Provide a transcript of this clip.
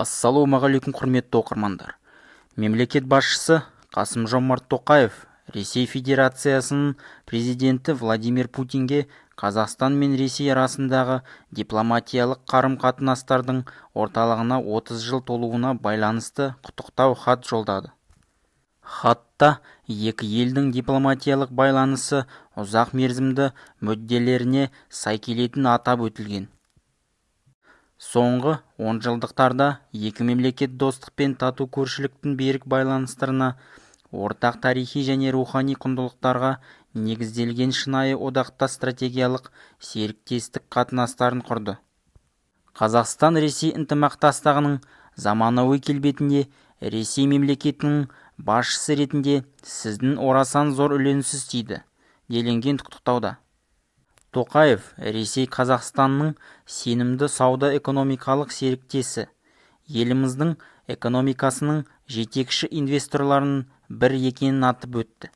Ассалаумағалейкум құрметті оқырмандар. Мемлекет басшысы Қасым-Жомарт Тоқаев Ресей Федерациясының президенті Владимир Путинге Қазақстан мен Ресей арасындағы дипломатиялық қарым-қатынастардың орталығына 30 жыл толуына байланысты құттықтау хат жолдады. Хатта екі елдің дипломатиялық байланысы ұзақ мерзімді мүдделеріне сай келетіні атап өтілген. Соңғы 10 жылдықтарда екі мемлекет достық пен тату көршіліктің берік байланыстарына, ортақ тарихи және рухани құндылықтарға негізделген шынайы одақтас стратегиялық серіктестік қатынастарын құрды. Қазақстан-Ресей ынтымақтастығының заманауи келбетіне Ресей мемлекетінің басшысы ретінде сіздің орасан зор үлесіңіз тиді, делінген құттықтауда. Тоқаев Ресей Қазақстанның сенімді сауда-экономикалық серіктесі, еліміздің экономикасының жетекші инвесторларының бір екенін атап өтті.